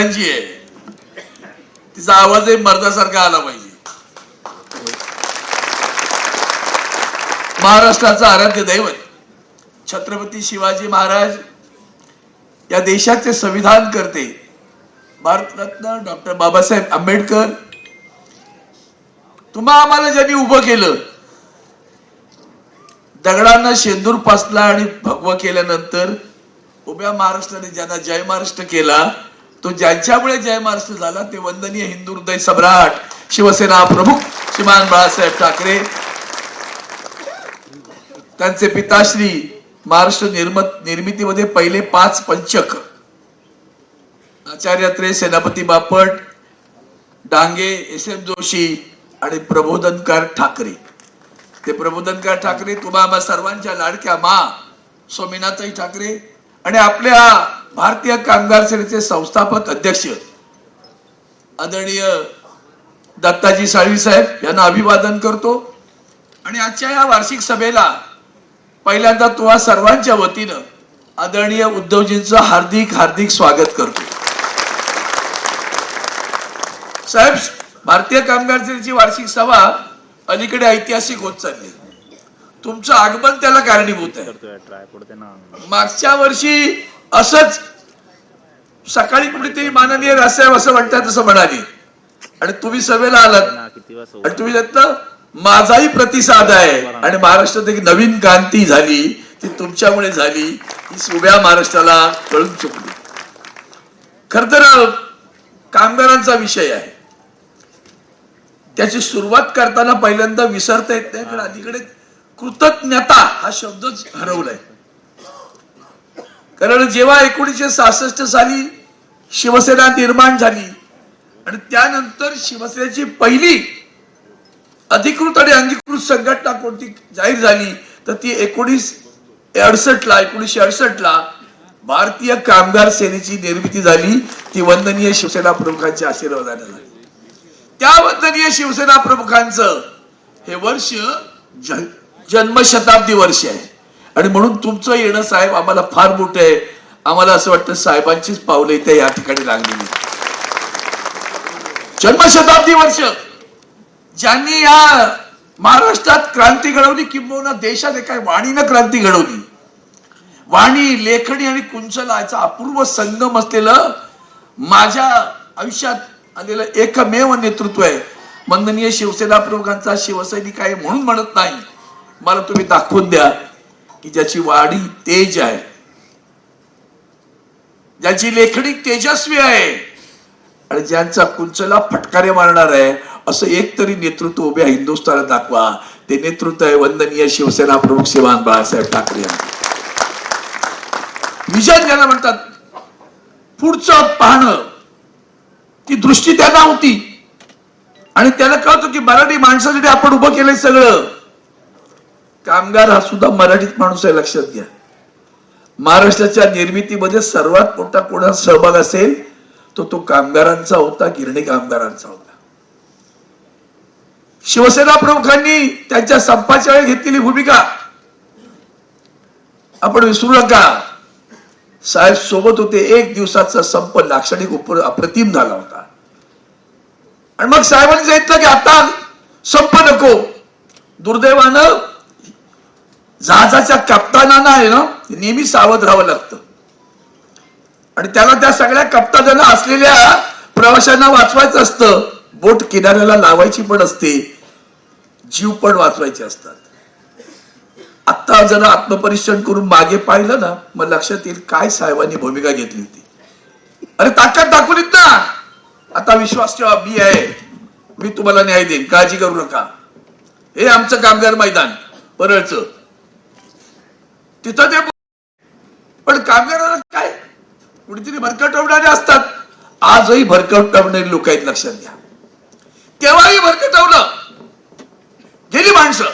आहे, तिचा आवाजही मर्दासारखा आला पाहिजे. महाराष्ट्राचा आराध्य दैवत छत्रपती शिवाजी महाराज या देशाचे संविधान करते भारतरत्न डॉक्टर बाबासाहेब आंबेडकर, तुम्हा आम्हाला ज्यांनी उभं केलं, दगडांना शेंदूर पासला आणि भगवा केल्यानंतर उभ्या महाराष्ट्राने ज्यांना जय महाराष्ट्र केला, तो ज्यांच्यामुळे जय महाराष्ट्र झाला ते वंदनीय हिंदू हृदय सम्राट शिवसेना प्रमुख श्रीमान बाळासाहेब ठाकरे, त्यांचे पिताश्री महाराष्ट्र निर्मितीमध्ये पहिले 5 पंचक आचार्य अत्रे, सेनापती बापट, डांगे, एस.एम. जोशी आणि प्रबोधनकार ठाकरे. ते प्रबोधनकार ठाकरे तुम्हा आम्हा सर्वांच्या लाडक्या मा स्वामीनाथई ठाकरे आणि आपल्या भारतीय कामगार सेनेचे संस्थापक अध्यक्ष आदरणीय दत्ताजी साळवी साहेब यांना अभिवादन करतो. आणि आजच्या या वार्षिक सभेला पहिल्यांदा तुम्हा सर्वांच्या वतीनं आदरणीय उद्धवजींचं हार्दिक हार्दिक स्वागत करतो. साहेब, भारतीय कामगार सेनेची वार्षिक सभा अलीकडे ऐतिहासिक होत चालली. तुमचं आगमन त्याला कारणीभूत आहे. मागच्या वर्षी असंच सकाळी कुठेतरी माननीय राजसाहेब असं म्हणतात असं म्हणाले आणि तुम्ही सभेला आलात आणि तुम्ही त्यातनं माझाही प्रतिसाद आहे आणि महाराष्ट्रात एक नवीन क्रांती झाली, ती तुमच्यामुळे झाली, ती उभ्या महाराष्ट्राला कळून चुकली. खर तर कामगारांचा विषय आहे, त्याची सुरुवात करताना पहिल्यांदा विसरता येत नाही, कारण अलीकडे कृतज्ञता हा शब्दच हरवलाय. कारण जेव्हा 1966 साली शिवसेना निर्माण झाली आणि त्यानंतर शिवसेनेची पहिली अधिकृत आणि अंगीकृत संघटना कोणती जाहीर झाली तर ती 1968 ला भारतीय कामगार सेनेची निर्मिती झाली. ती वंदनीय शिवसेना प्रमुखांच्या आशीर्वादाने झाली. त्या वंदनीय शिवसेना प्रमुखांचं हे वर्ष जन्मशताब्दी वर्ष आहे आणि म्हणून तुमचं येणं साहेब आम्हाला फार मोठं आहे. आम्हाला असं वाटतं साहेबांचीच पावले इथे या ठिकाणी लागलेली. जन्मशताब्दी वर्ष ज्यांनी या महाराष्ट्रात क्रांती घडवली, किंबहुना देशात एका वाणीनं क्रांती घडवली. वाणी, लेखणी आणि कुंचला याचा अपूर्व संगम असलेलं माझ्या आयुष्यात आलेलं एकमेव नेतृत्व आहे. वंदनीय शिवसेना प्रमुखांचा शिवसैनिक आहे म्हणून म्हणत नाही, मला तुम्ही दाखवून द्या की ज्याची वाणी तेज आहे, ज्याची लेखणी तेजस्वी आहे आणि ज्यांचा कुंचला फटकारे मारणार आहे, असं एक तरी नेतृत्व उभ्या हिंदुस्थानात दाखवा. ते नेतृत्व आहे वंदनीय शिवसेना प्रमुख श्रीमान बाळासाहेब ठाकरे यांचे. विजन ज्याला म्हणतात, पुढचं पाहणं, ती दृष्टी त्यांना होती आणि त्याला कळतं की मराठी माणसासाठी आपण उभं केलंय सगळं. कामगार हा सुद्धा मराठीत माणूस आहे, लक्षात घ्या. महाराष्ट्राच्या निर्मितीमध्ये सर्वात मोठा कोणाचा सहभाग असेल तो कामगारांचा होता, गिरणी कामगारांचा होता. शिवसेना प्रमुखांनी त्यांच्या संपाच्या वेळी घेतलेली भूमिका आपण विसरू नका. साहेब सोबत होते, 1 दिवसाचा संप लाक्षणिक अप्रतिम झाला होता आणि मग साहेबांनी सांगितलं की आता संप नको. दुर्दैवानं जहाजाच्या कप्तानांना आहे ना नेहमी सावध राहावं लागतं आणि त्याला त्या सगळ्या कप्तानांना असलेल्या प्रवाशांना वाचवायचं असतं. बोट किनाऱ्याला लावायची पण असते, जीव पण वाचवायचे असतात. आता जरा आत्मपरीक्षण करून मागे पाहिलं ना, मग लक्षात येईल काय साहेबांनी भूमिका घेतली होती. अरे ताकद दाखवलीत ना, आता विश्वास ठेवा, मी आहे, मी तुम्हाला न्याय देईन, काळजी करू नका. हे आमचं कामगार मैदान परळचं, तिथं ते पण कामगारांना काय कुणीतरी भरकटवणारे असतात. आजही भरकटवणारी लोक आहेत, लक्षात घ्या. तेव्हाही भरकटवलं गेली माणसं.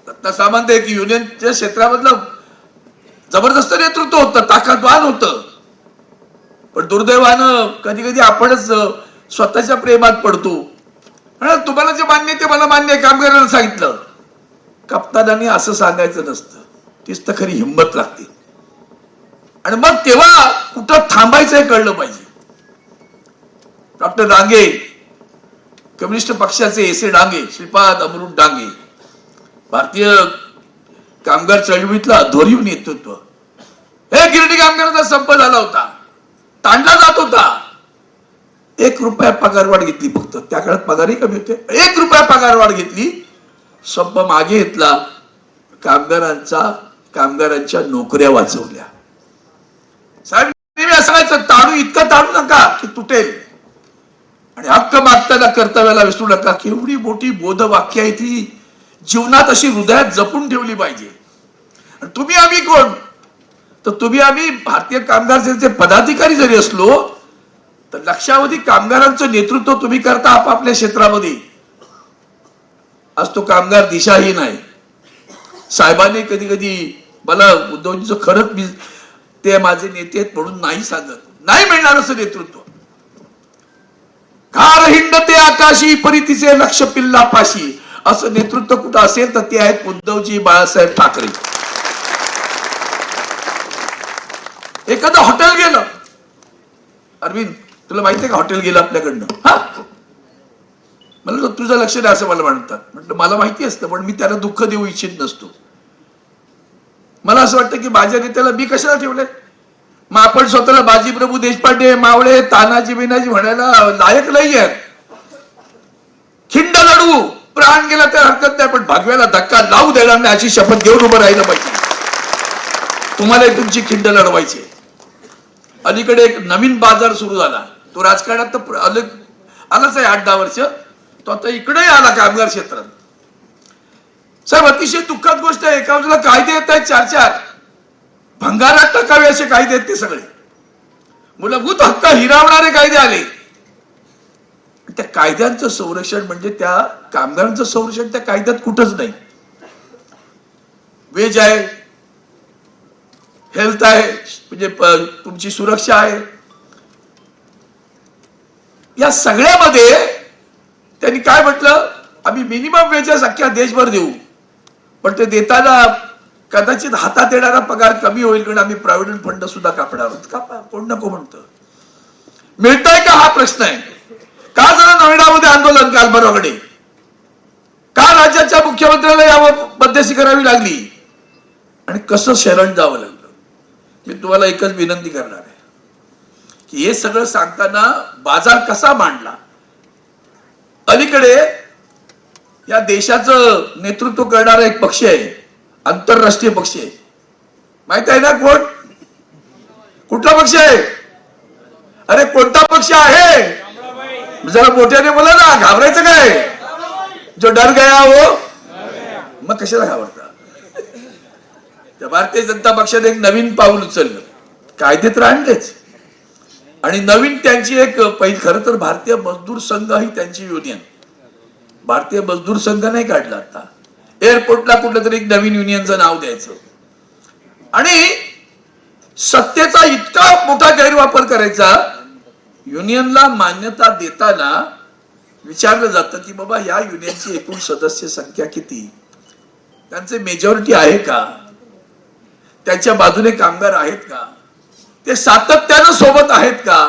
दत्ता सामंत एक युनियनच्या क्षेत्रामधलं जबरदस्त नेतृत्व होतं, ताकदवान होतं. पण दुर्दैवानं कधी कधी आपणच स्वतःच्या प्रेमात पडतो. तुम्हाला जे मान्य ते मला मान्य आहे, कामगारांना सांगितलं. कप्तानांनी असं सांगायचं नसतं, तीच तर खरी हिंमत लागते. आणि मग तेव्हा कुठं थांबायचंय कळलं पाहिजे. डॉक्टर डांगे, कम्युनिस्ट पक्षाचे एस.ए. डांगे, श्रीपाद अमृत डांगे, भारतीय कामगार चळवळीतलं अधोरीव नेतृत्व, हे गिरणी कामगारांचा संप झाला होता, ताणला जात होता. 1 रुपया पगारवाढ घेतली फक्त, त्या काळात पगारही कमी होते. 1 रुपया पगारवाढ घेतली, संप मागे घेतला, कामगारांच्या नोकऱ्या वाचवल्या. साहेब नेहमी असायचं, ताणू इतकं ताणू नका की तुटेल, आणि हक्क मागताना कर्तव्याला विसरू नका. केवढी मोठी बोधवाक्य आहे ती, जीवनात अशी हृदयात जपून ठेवली पाहिजे. आणि तुम्ही आम्ही कोण? तर तुम्ही आम्ही भारतीय कामगार सेनेचे पदाधिकारी जरी असलो तर लक्षावधी कामगारांचं नेतृत्व तुम्ही करता आपापल्या क्षेत्रामध्ये. आज तो कामगार दिशाहीन आहे. साहेबांनी कधी कधी मला उद्धवजींचं खरंच मी ते माझे नेते आहेत म्हणून नाही सांगत, नाही मिळणार असं नेतृत्व. घार हिंडते आकाशी परितीचे लक्ष पिल्ला पाशी, असं नेतृत्व कुठं असेल तर ते आहेत उद्धवजी बाळासाहेब ठाकरे. एखादं हॉटेल गेलं, अरविंद तुला माहितीये का हॉटेल गेलं आपल्याकडनं, हा मला तुझं लक्ष नाही असं मला म्हणतात. म्हटलं मला माहिती असतं, पण मी त्याला दुःख देऊ इच्छित नसतो. मला असं वाटतं की माझ्या नेत्याला मी कशाला ठेवलंय? मग आपण स्वतःला बाजीप्रभू देशपांडे, मावळे, तानाजी बिनाजी म्हणायला लायक नाही आहेत. खिंड लढू, प्राण गेला तर हरकत नाही, पण भागव्याला धक्का लावू देणार नाही अशी शपथ घेऊन उभं राहिलं पाहिजे. तुम्हाला तुमची खिंड लढवायची. अलीकडे एक नवीन बाजार सुरू झाला, तो राजकारणात तर आलाच आहे 8-10 वर्ष, तो आता इकडे आला कामगार क्षेत्रात. साहेब अतिशय दुःखद गोष्ट आहे. एका बाजूला कायदे येत आहेत 4-4, भंगारात टाकावे असे कायदे आहेत ते सगळे, मूलभूत हक्क हिरावणारे कायदे आले. त्या कायद्यांचं संरक्षण म्हणजे त्या कामगारांचं संरक्षण त्या कायद्यात कुठंच नाही. वेज आहे, हेल्थ आहे, म्हणजे तुमची सुरक्षा आहे, या सगळ्यामध्ये त्यांनी काय म्हटलं, आम्ही मिनिमम वेजेस अख्ख्या देशभर देऊ, पण ते देताना कदाचित हातात येणारा पगार कमी होईल कारण आम्ही प्रॉव्हिडंट फंड सुद्धा कापणार आहोत. का कोण नको म्हणतं? मिळतंय का हा प्रश्न आहे. का जरा नोएडामध्ये आंदोलन काल बरोबरकडे, का राज्याच्या मुख्यमंत्र्याला यावर मध्यस्थी करावी लागली आणि कसं शरण जावं लागलं? मी तुम्हाला एकच विनंती करणार आहे की हे सगळं सांगताना बाजार कसा मांडला. अलीकडे या देशाचं नेतृत्व करणारा एक पक्ष आहे, आंतरराष्ट्रीय पक्ष आहे, माहित आहे ना कोण? कुठला पक्ष आहे? अरे कोणता पक्ष आहे? जरा मोठ्याने बोला ना, घाबरायचं काय? जो डर गया हो, मग कशाला घाबरता? भारतीय जनता पक्षाने एक नवीन पाऊल उचललं, कायदे तर आणलेच, आणि नवीन त्यांची एक पहिली, खरं तर भारतीय मजदूर संघ ही त्यांची युनियन, भारतीय मजदूर संघ नाही काढला. आता एअरपोर्टला कुठलं तरी एक नवीन युनियनचं नाव द्यायचं आणि सत्तेचा इतका मोठा गैरवापर करायचा. युनियनला मान्यता देताना विचारलं जातं की बाबा या युनियनची एकूण सदस्य संख्या किती, त्यांचे मेजॉरिटी आहे का, त्यांच्या बाजूने कामगार आहेत का, ते सातत्यानं सोबत आहेत का,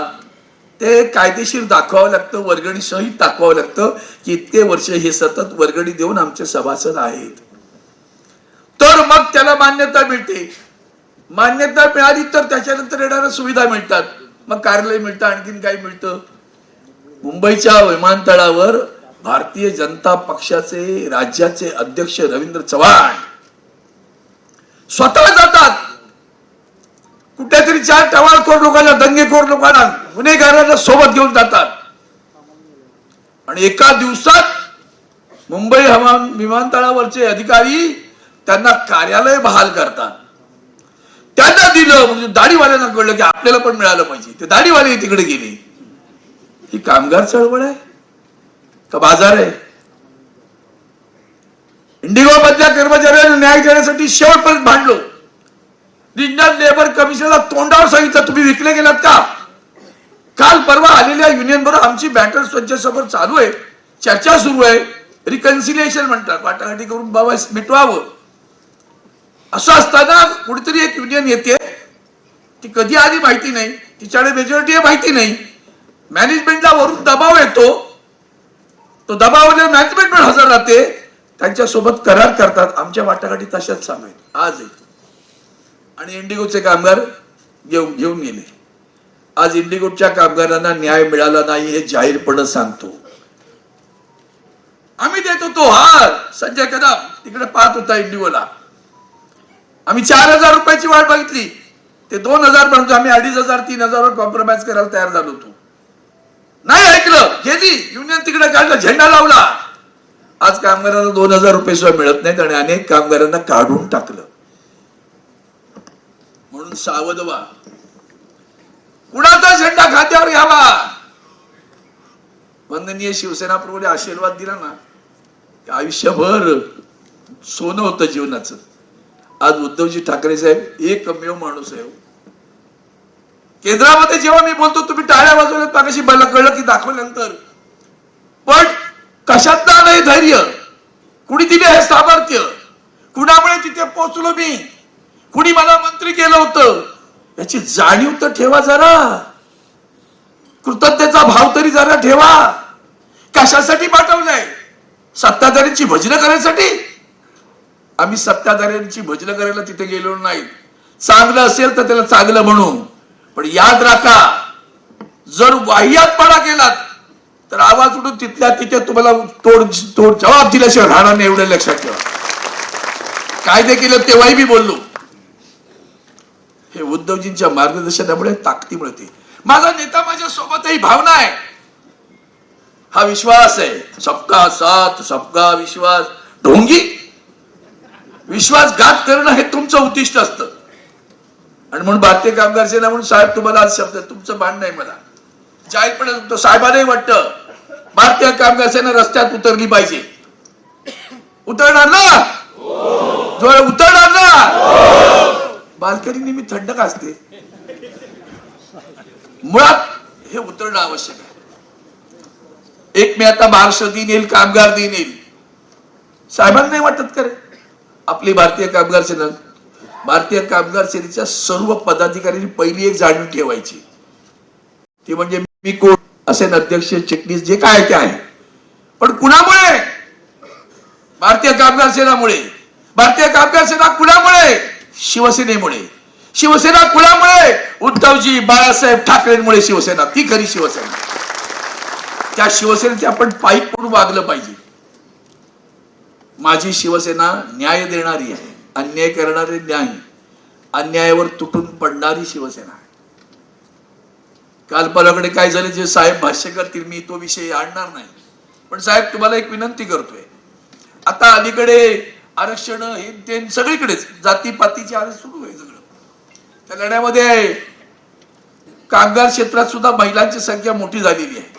ते कायदेशीर दाखवावं लागतं, वर्गणी सहित दाखवावं लागतं की इतके वर्ष हे सतत वर्गणी देऊन आमचे सभासद आहेत, तर मग त्याला मान्यता मिळते. मान्यता मिळाली तर त्याच्यानंतर येणाऱ्या सुविधा मिळतात, मग कार्यालय मिळतं, आणखीन काय मिळतं. मुंबईच्या विमानतळावर भारतीय जनता पक्षाचे राज्याचे अध्यक्ष रवींद्र चव्हाण स्वतः जातात, कुठेतरी 4 टवाळखोर लोकांना, दंगेखोर लोकांना, गुन्हेगारांना सोबत घेऊन जातात आणि एका दिवसात मुंबई विमानतळावरचे अधिकारी त्यांना कार्यालय बहाल करतात. त्यांना दिलं म्हणजे दाढीवाल्यांना कळलं की आपल्याला पण मिळालं पाहिजे, ते दाढीवाले तिकडे गेले. ही कामगार चळवळ आहे का बाजार आहे? इंडिगो मधल्या कर्मचाऱ्यांना न्याय देण्यासाठी शेवटपर्यंत भांडलो. रिजनल लेबर कमिशनला तोंडावर सांगितलं तुम्ही विकले गेलात का. काल परवा आलेल्या युनियन बरोबर आमची बॅटल त्यांच्यासमोर चालू आहे, चर्चा सुरू आहे, रिकन्सिलिएशन म्हणतात, वाटाघाटी करून बाबा मिटवावं. असं असताना कुठेतरी एक युनियन येते ती कधी आली माहिती नाही, तिच्याकडे मेजॉरिटी आहे माहिती नाही, मॅनेजमेंटला वरून दबाव येतो, तो दबावले मॅनेजमेंट पण हजर राहते, त्यांच्यासोबत करार करतात. आमच्या वाटाघाटी तशाच चालू आहेत आज. आणि इंडिगोचे कामगार घेऊन गेले. आज इंडिगोच्या कामगारांना न्याय मिळाला नाही हे जाहीरपणे सांगतो. आम्ही देत होतो हार. संजय कदम तिकडे पाहत होता इंडिगोला. आम्ही 4,000 रुपयाची वाट बघितली, ते 2,000 म्हणतो, आम्ही 2,500 3,000 वर कॉम्प्रोमाइज करायला तयार झालो होतो. नाही ऐकलं, गेली युनियन तिकडे काढलं, झेंडा लावला. आज कामगारांना 2,000 रुपये सुद्धा मिळत नाहीत आणि अनेक कामगारांना काढून टाकलं. म्हणून सावध व्हा. कुणाचा झेंडा खात्यावर घ्यावा. वंदनीय शिवसेना प्रमुख आशीर्वाद दिला ना, आयुष्यभर सोनं होतं जीवनाचं. आज उद्धवजी ठाकरे साहेब एकमेव माणूस आहे. केंद्रामध्ये जेव्हा मी बोलतो तुम्ही टाळ्या वाजवल्यात, मागाशी मला कळलं की दाखवल्यानंतर, पण कशात नाही धैर्य, कुणी दिले हे सामर्थ्य, कुणामुळे तिथे पोहोचलो मी, कुणी मला मंत्री केलं होतं, याची जाणीव तर ठेवा जरा. कृतज्ञतेचा भाव तरी जरा ठेवा. कशासाठी पाठवलंय? सत्ताधाऱ्यांची भजनं करायसाठी? आम्ही सत्ताधाऱ्यांची भजनं करायला तिथे गेलो नाही. चांगलं असेल तर त्याला चांगलं म्हणू, पण याद राखा, जर वाह्यातपणा केलात तर आवाज उडून तिथल्या तिथे तुम्हाला तोड जबाब दिल्याशिवाय राहणार नाही. एवढं लक्षात ठेवा. कायदे केले तेव्हाही मी बोललो. हे उद्धवजींच्या मार्गदर्शनामुळे ताकदी मिळते. माझा नेता माझ्या सोबतही भावना आहे, हा विश्वास आहे. सबका साथ सबका विश्वास. ढोंगी विश्वासघात करणं हे तुमचं उद्दिष्ट असतं. आणि म्हणून भारतीय कामगार सेना म्हणून साहेब तुम्हाला आज शब्द, तुमचं मान नाही मला जाहीरपणे सांगतो. साहेबांनाही वाटतं भारतीय कामगार सेना रस्त्यात उतरली पाहिजे. उतरणार ना? उतरणार ना? बाल्कनीने मी थंड का असते. मुळात हे उतरणं आवश्यक आहे. एक मे आता महाराष्ट्र दिन येईल, कामगार दिन येईल. साहेबांना नाही वाटत करे आपली भारतीय कामगार सेना, भारतीय कामगार सेनेच्या सर्व पदाधिकाऱ्यांनी पहिली एक जाणीव ठेवायची, ती म्हणजे मी कोण असेल, अध्यक्ष चिटणीस जे काय ते आहे, पण कुणामुळे? भारतीय कामगार सेनामुळे. भारतीय कामगार सेना कुणामुळे? शिवसेनेमुळे. शिवसेना कुणामुळे? उद्धवजी बाळासाहेब ठाकरेंमुळे शिवसेना. ती खरी शिवसेना. त्या शिवसेनेचे आपण पायी पडून वागलं पाहिजे. माझी शिवसेना न्याय देणारी आहे, अन्याय करणारे न्याय, अन्यायावर तुटून पडणारी शिवसेना आहे. काल पलाकडे काय झाले जे साहेब भाष्य करतील, मी तो विषय आणणार नाही. पण साहेब तुम्हाला एक विनंती करतोय, आता अलीकडे आरक्षण हे ते सगळीकडेच जातीपातीचे आरक्षण सुरू आहे. सगळं त्या लढ्यामध्ये कामगार क्षेत्रात सुद्धा महिलांची संख्या मोठी झालेली आहे.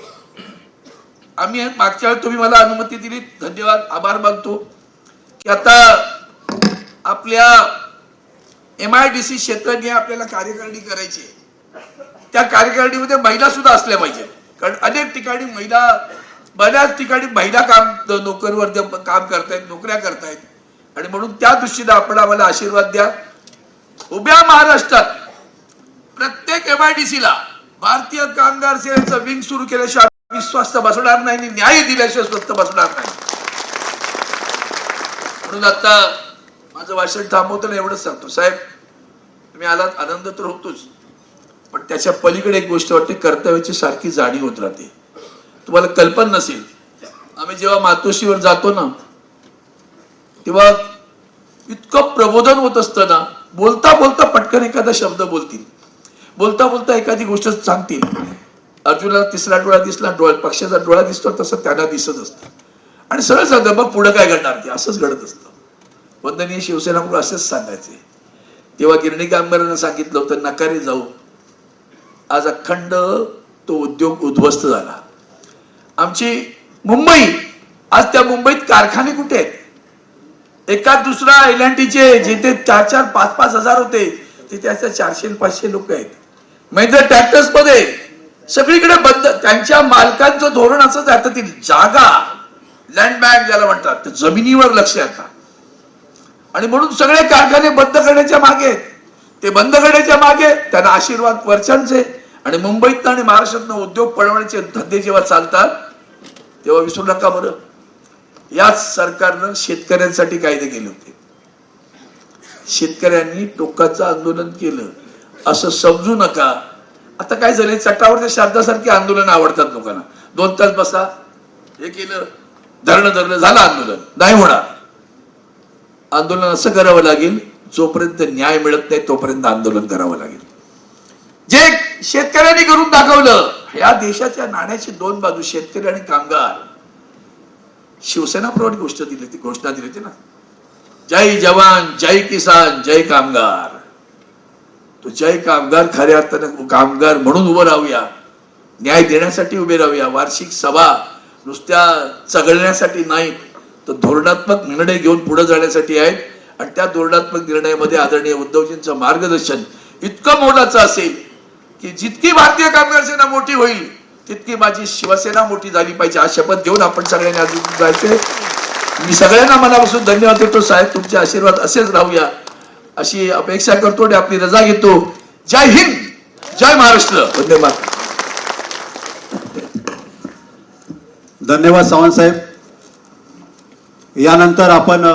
आम्ही मागच्या वेळी तुम्ही मला अनुमती दिली, धन्यवाद, आभार मानतो की आता आपल्या MIDC क्षेत्राने आपल्याला कार्यकारिणी करायची. त्या कार्यकारिणीमध्ये महिला सुद्धा असल्या पाहिजे, कारण अनेक ठिकाणी महिला, बऱ्याच ठिकाणी महिला नोकरीवर काम करतायत, नोकऱ्या करतायत. आणि म्हणून त्या दृष्टीने आपण आम्हाला आशीर्वाद द्या. उभ्या महाराष्ट्रात प्रत्येक MIDCला भारतीय कामगार सेनेचं विंग सुरू केल्याशिवाय विश्वास बसणार नाही, न्याय दिल्याशिवाय स्वस्त बसणार नाही. म्हणून आता माझं भाषण थांबवताना एवढंच सांगतो, साहेब तुम्ही आलात, आनंद तर होतोच, पण त्याच्या पलीकडे एक गोष्ट वाटते, कर्तव्याची सारखी जाणीव होत राहते. तुम्हाला कल्पना नसेल, आम्ही जेव्हा मातोश्रीवर जातो ना, तेव्हा इतकं प्रबोधन होत असतं ना, बोलता बोलता पटकन एखादा शब्द बोलतील, बोलता बोलता एखादी गोष्ट सांगतील. अर्जुनाला तिसरा डोळा दिसला, पक्षाचा डोळा दिसतो तसं त्यांना दिसत असतं, आणि सरळ सांगतात मग पुढे काय घडणार ते, असंच घडत असतं. वंदनीय शिवसेना म्हणून असंच सांगायचे. तेव्हा गिरणी कामगारांना सांगितलं होतं नकारे जाऊ. आज अखंड तो उद्योग उद्ध्वस्त झाला. आमची मुंबई, आज त्या मुंबईत कारखाने कुठे आहेत? एका दुसरा LNTचे जिथे 4-4, 5-5 हजार होते तिथे आता 400-500 लोक आहेत. महिंद्रा ट्रॅक्टर्स मध्ये सगळीकडे बंद. त्यांच्या मालकांचं धोरण असं जातं, ती जागा, लँड बँक ज्याला म्हणतात, जमिनीवर लक्ष येतात. आणि म्हणून सगळे कारखाने बंद करण्याच्या मागे आहेत. ते बंद करण्याच्या मागे त्यांना आशीर्वाद वर्षांचे आणि मुंबईत आणि महाराष्ट्रातनं उद्योग पळवण्याचे धंदे जेव्हा चालतात तेव्हा विसरू नका बरं, याच सरकारनं शेतकऱ्यांसाठी कायदे केले होते. शेतकऱ्यांनी टोकाचं आंदोलन केलं असं समजू नका. आता काय झाले, चट्टावरच्या शारदासारखी आंदोलन आवडतात लोकांना. 2 तास बसा, हे केलं, धरणं झालं आंदोलन. नाही होणार. आंदोलन असं करावं लागेल, जोपर्यंत न्याय मिळत नाही तोपर्यंत आंदोलन करावं लागेल. जे शेतकऱ्यांनी करून दाखवलं. या देशाच्या नाण्याची 2 बाजू, शेतकरी आणि कामगार. शिवसेना प्रमाणे घोषणा दिली होती ना, जय जवान जय किसान जय कामगार. तो जय कामगार खऱ्या अर्थानं कामगार म्हणून उभं राहूया, न्याय देण्यासाठी उभे राहूया. वार्षिक सभा नुसत्या चघळण्यासाठी नाहीत, तर धोरणात्मक निर्णय घेऊन पुढे जाण्यासाठी आहेत. आणि त्या धोरणात्मक निर्णयामध्ये आदरणीय उद्धवजींचं मार्गदर्शन इतकं मोलाचं असेल की जितकी भारतीय कामगार सेना मोठी होईल तितकी माझी शिवसेना मोठी झाली पाहिजे. हा शपथ घेऊन आपण सगळ्यांनी अजून जायचे. मी सगळ्यांना मनापासून धन्यवाद देतो. साहेब, तुमचे आशीर्वाद असेच राहूया अशी अपेक्षा करतो आणि आपली रजा घेतो. जय हिंद, जय महाराष्ट्र, वंदे मातरम. धन्यवाद सावंत साहेब. यानंतर आपण